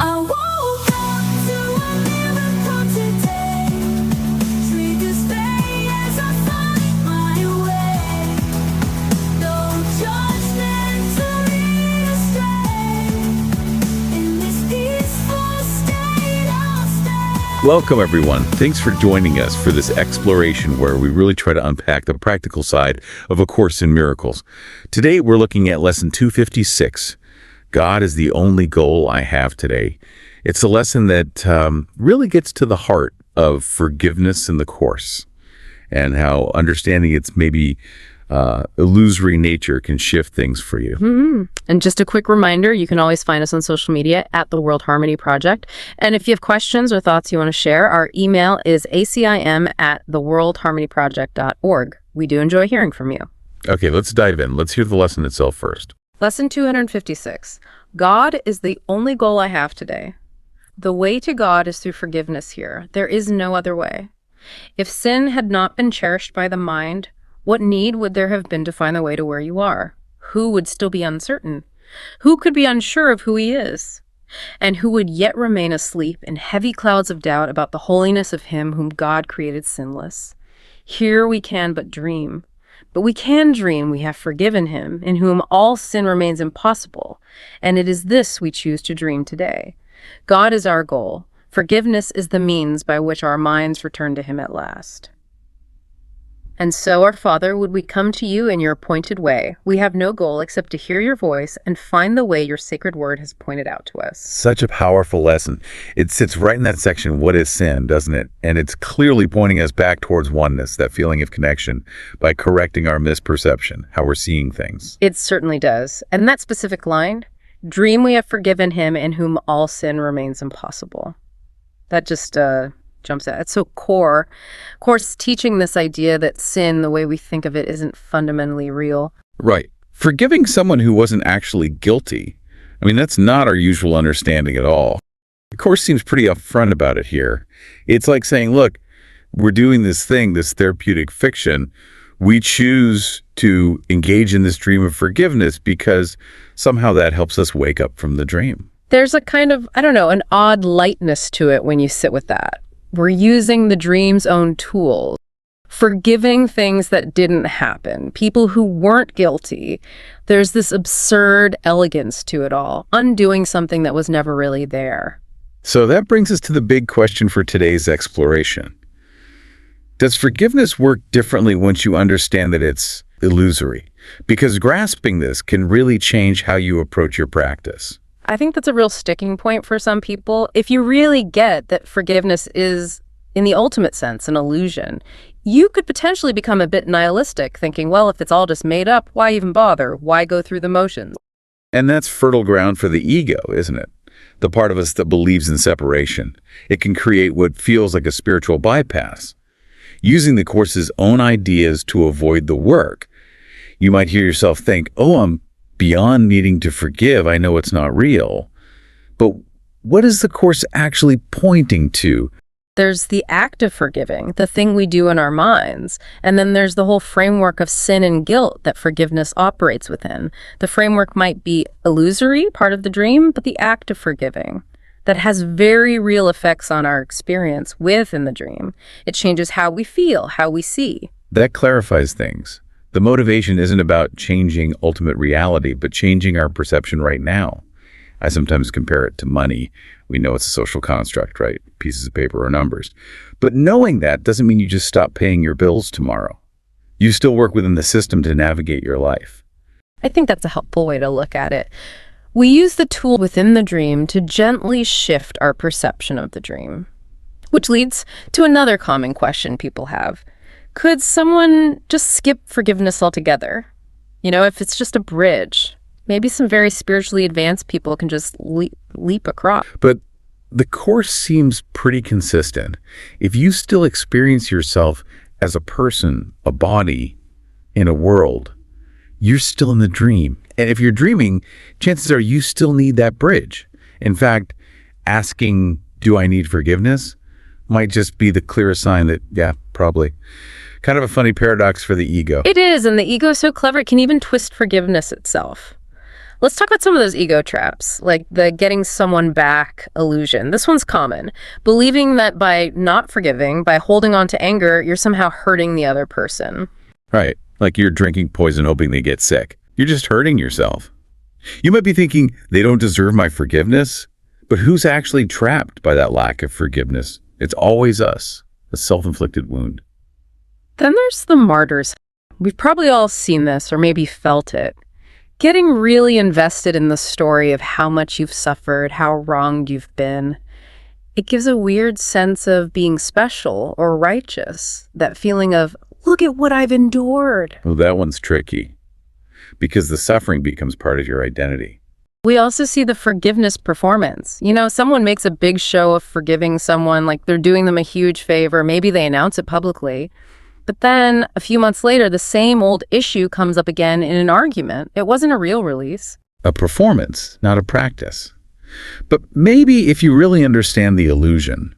I woke up to a miracle today. Triggers fade as I find my way. No judgment to lead astray. In this peaceful state I'll stay. Welcome, everyone. Thanks for joining us for this exploration where we really try to unpack the practical side of A Course in Miracles. Today, we're looking at Lesson 256, God is the only goal I have today. It's a lesson that really gets to the heart of forgiveness in the Course and how understanding its maybe illusory nature can shift things for you. And just a quick reminder, you can always find us on social media at the World Harmony Project. And if you have questions or thoughts you want to share, our email is acim@theworldharmonyproject.org. We do enjoy hearing from you. Okay, let's dive in. Let's hear the lesson itself first. Lesson 256. God is the only goal I have today. The way to God is through forgiveness here. There is no other way. If sin had not been cherished by the mind, what need would there have been to find the way to where you are? Who would still be uncertain? Who could be unsure of who he is? And who would yet remain asleep in heavy clouds of doubt about the holiness of him whom God created sinless? Here we can but dream. But we can dream we have forgiven him, in whom all sin remains impossible, and it is this we choose to dream today. God is our goal. Forgiveness is the means by which our minds return to him at last. And so, our Father, would we come to you in your appointed way? We have no goal except to hear your voice and find the way your sacred word has pointed out to us. Such a powerful lesson. It sits right in that section, what is sin, doesn't it? And it's clearly pointing us back towards oneness, that feeling of connection, by correcting our misperception, how we're seeing things. It certainly does. And that specific line, dream we have forgiven him in whom all sin remains impossible. That just jumps out. It's so core. Of course, teaching this idea that sin, the way we think of it, isn't fundamentally real. Right. Forgiving someone who wasn't actually guilty. I mean, that's not our usual understanding at all. The Course seems pretty upfront about it here. It's like saying, look, we're doing this thing, this therapeutic fiction. We choose to engage in this dream of forgiveness because somehow that helps us wake up from the dream. There's a kind of, an odd lightness to it when you sit with that. We're using the dream's own tools, forgiving things that didn't happen, people who weren't guilty. There's this absurd elegance to it all, undoing something that was never really there. So that brings us to the big question for today's exploration. Does forgiveness work differently once you understand that it's illusory? Because grasping this can really change how you approach your practice. I think that's a real sticking point for some people. If you really get that forgiveness is, in the ultimate sense, an illusion, you could potentially become a bit nihilistic, thinking, well, if it's all just made up, why even bother? Why go through the motions? And that's fertile ground for the ego, isn't it? The part of us that believes in separation. It can create what feels like a spiritual bypass. Using the Course's own ideas to avoid the work, you might hear yourself think, oh, I'm beyond needing to forgive, I know it's not real. But what is the Course actually pointing to? There's the act of forgiving, the thing we do in our minds. And then there's the whole framework of sin and guilt that forgiveness operates within. The framework might be illusory, part of the dream, but the act of forgiving that has very real effects on our experience within the dream. It changes how we feel, how we see. That clarifies things. The motivation isn't about changing ultimate reality, but changing our perception right now. I sometimes compare it to money. We know it's a social construct, right? Pieces of paper or numbers. But knowing that doesn't mean you just stop paying your bills tomorrow. You still work within the system to navigate your life. I think that's a helpful way to look at it. We use the tool within the dream to gently shift our perception of the dream. Which leads to another common question people have. Could someone just skip forgiveness altogether? If it's just a bridge, maybe some very spiritually advanced people can just leap across. But the Course seems pretty consistent. If you still experience yourself as a person, a body, in a world, you're still in the dream. And if you're dreaming, chances are you still need that bridge. In fact, asking, do I need forgiveness, might just be the clearest sign that, yeah, probably. Kind of a funny paradox for the ego. It is, and the ego is so clever, it can even twist forgiveness itself. Let's talk about some of those ego traps, like the getting someone back illusion. This one's common. Believing that by not forgiving, by holding on to anger, you're somehow hurting the other person. Right. Like you're drinking poison hoping they get sick. You're just hurting yourself. You might be thinking, they don't deserve my forgiveness, but who's actually trapped by that lack of forgiveness? It's always us, a self-inflicted wound. Then there's the martyrs. We've probably all seen this or maybe felt it. Getting really invested in the story of how much you've suffered, how wronged you've been. It gives a weird sense of being special or righteous, that feeling of, look at what I've endured. Well, that one's tricky because the suffering becomes part of your identity. We also see the forgiveness performance. You know, someone makes a big show of forgiving someone, like they're doing them a huge favor. Maybe they announce it publicly. But then a few months later, the same old issue comes up again in an argument. It wasn't a real release. A performance, not a practice. But maybe if you really understand the illusion,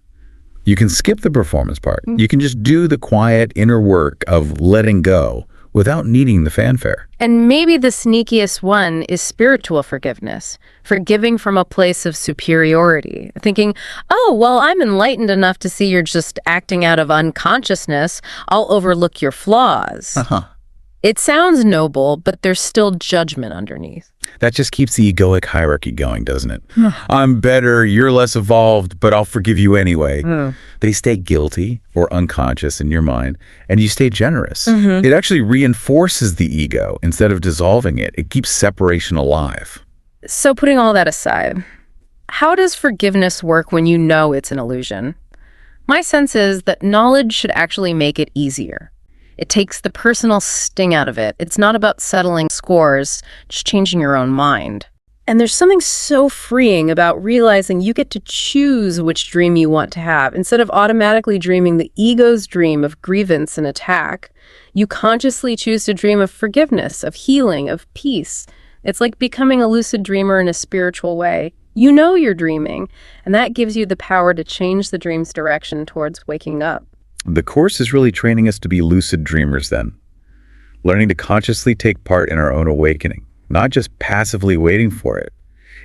you can skip the performance part. You can just do the quiet inner work of letting go without needing the fanfare. And maybe the sneakiest one is spiritual forgiveness, forgiving from a place of superiority, thinking, oh, well, I'm enlightened enough to see you're just acting out of unconsciousness. I'll overlook your flaws. It sounds noble, but there's still judgment underneath. That just keeps the egoic hierarchy going, doesn't it? I'm better, you're less evolved, but I'll forgive you anyway. They stay guilty or unconscious in your mind, and you stay generous. It actually reinforces the ego instead of dissolving it. It keeps separation alive. So putting all that aside, how does forgiveness work when you know it's an illusion? My sense is that knowledge should actually make it easier. It takes the personal sting out of it. It's not about settling scores, just changing your own mind. And there's something so freeing about realizing you get to choose which dream you want to have. Instead of automatically dreaming the ego's dream of grievance and attack, you consciously choose to dream of forgiveness, of healing, of peace. It's like becoming a lucid dreamer in a spiritual way. You know you're dreaming, and that gives you the power to change the dream's direction towards waking up. The Course is really training us to be lucid dreamers then, learning to consciously take part in our own awakening, not just passively waiting for it.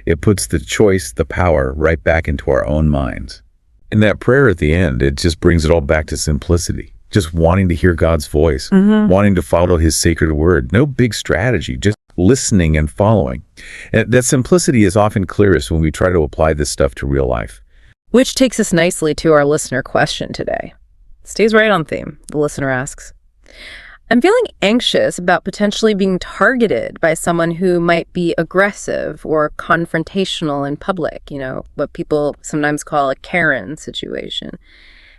It puts the choice, the power, right back into our own minds. In that prayer at the end, it just brings it all back to simplicity, just wanting to hear God's voice, wanting to follow his sacred word. No big strategy, just listening and following. And that simplicity is often clearest when we try to apply this stuff to real life. Which takes us nicely to our listener question today. Stays right on theme, the listener asks. I'm feeling anxious about potentially being targeted by someone who might be aggressive or confrontational in public, you know, what people sometimes call a Karen situation.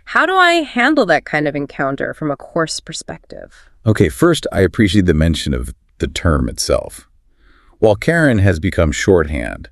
How do I handle that kind of encounter from a Course perspective? Okay, first, I appreciate the mention of the term itself. While Karen has become shorthand,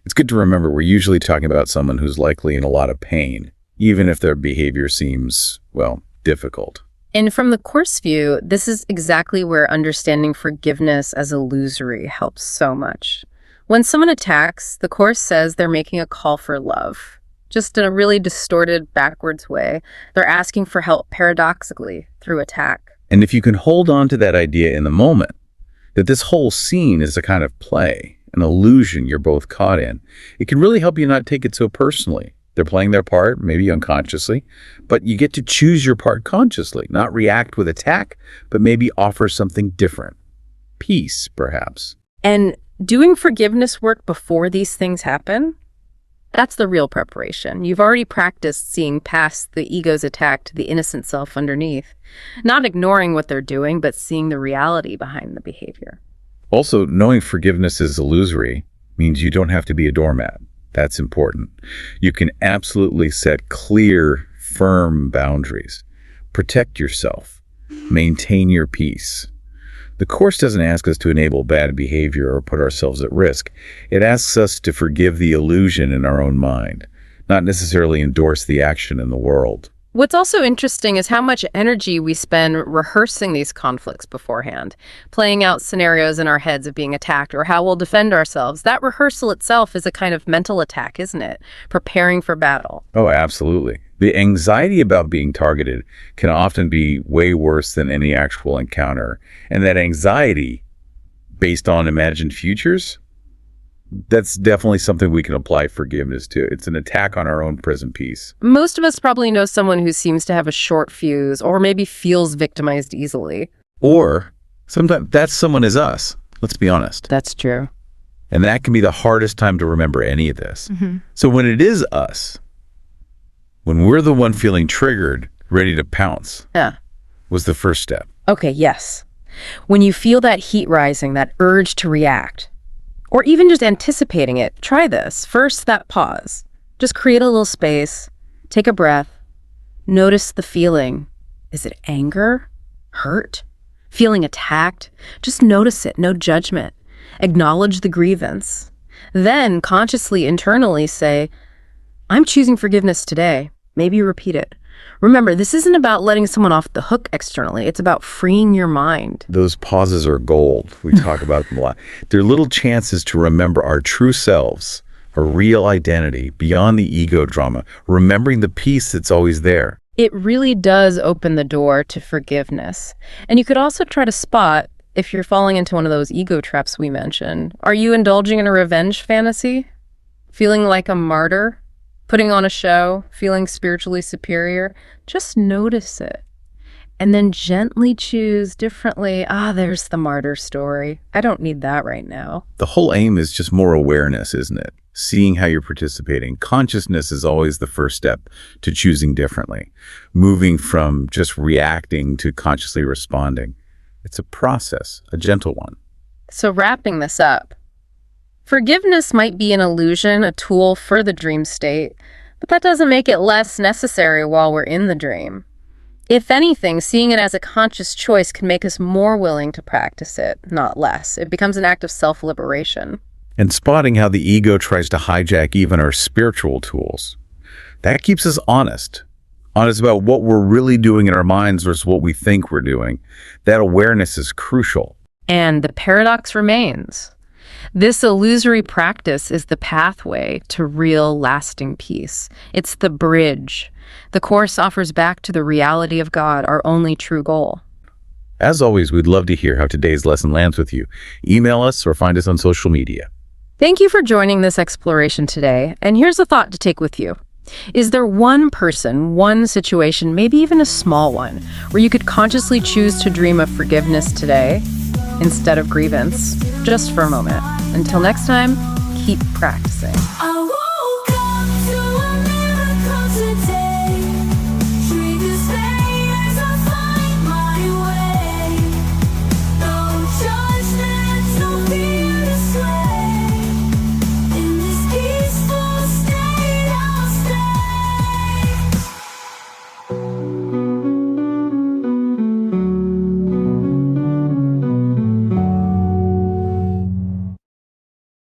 it's good to remember we're usually talking about someone who's likely in a lot of pain, even if their behavior seems, well, difficult. And from the Course view, this is exactly where understanding forgiveness as illusory helps so much. When someone attacks, the Course says they're making a call for love, just in a really distorted, backwards way. They're asking for help paradoxically through attack. And if you can hold on to that idea in the moment, that this whole scene is a kind of play, an illusion you're both caught in, it can really help you not take it so personally. They're playing their part, maybe unconsciously, but you get to choose your part consciously, not react with attack, but maybe offer something different. Peace, perhaps. And doing forgiveness work before these things happen, that's the real preparation. You've already practiced seeing past the ego's attack to the innocent self underneath, not ignoring what they're doing, but seeing the reality behind the behavior. Also, knowing forgiveness is illusory means you don't have to be a doormat. That's important. You can absolutely set clear, firm boundaries. Protect yourself. Maintain your peace. The Course doesn't ask us to enable bad behavior or put ourselves at risk. It asks us to forgive the illusion in our own mind, not necessarily endorse the action in the world. What's also interesting is how much energy we spend rehearsing these conflicts beforehand, playing out scenarios in our heads of being attacked or how we'll defend ourselves. That rehearsal itself is a kind of mental attack, isn't it? Preparing for battle. Oh, absolutely. The anxiety about being targeted can often be way worse than any actual encounter. And that anxiety, based on imagined futures, That's definitely something we can apply forgiveness to. It's an attack on our own prison peace. Most of us probably know someone who seems to have a short fuse or maybe feels victimized easily. Or sometimes that someone is us. Let's be honest. That's true. And that can be the hardest time to remember any of this. So when it is us, when we're the one feeling triggered, ready to pounce, Yeah. was the first step. Okay, yes. When you feel that heat rising, that urge to react, or even just anticipating it, try this. First, that pause. Just create a little space, take a breath, notice the feeling. Is it anger? Hurt? Feeling attacked? Just notice it, no judgment. Acknowledge the grievance. Then consciously, internally say, I'm choosing forgiveness today. Maybe repeat it. Remember, this isn't about letting someone off the hook externally. It's about freeing your mind. Those pauses are gold. We talk about them a lot. They're little chances to remember our true selves, our real identity, beyond the ego drama, remembering the peace that's always there. It really does open the door to forgiveness. And you could also try to spot if you're falling into one of those ego traps we mentioned. Are you indulging in a revenge fantasy? Feeling like a martyr? Putting on a show? Feeling spiritually superior? Just notice it. And then gently choose differently. There's the martyr story. I don't need that right now. The whole aim is just more awareness, isn't it? Seeing how you're participating. Consciousness is always the first step to choosing differently. Moving from just reacting to consciously responding. It's a process, a gentle one. So wrapping this up, forgiveness might be an illusion, a tool for the dream state, but that doesn't make it less necessary while we're in the dream. If anything, seeing it as a conscious choice can make us more willing to practice it, not less. It becomes an act of self-liberation. And spotting how the ego tries to hijack even our spiritual tools. That keeps us honest about what we're really doing in our minds versus what we think we're doing. That awareness is crucial. And the paradox remains. This illusory practice is the pathway to real, lasting peace. It's the bridge. The Course offers back to the reality of God, our only true goal. As always, we'd love to hear how today's lesson lands with you. Email us or find us on social media. Thank you for joining this exploration today. And here's a thought to take with you. Is there one person, one situation, maybe even a small one, where you could consciously choose to dream of forgiveness today instead of grievance? Just for a moment. Until next time, keep practicing.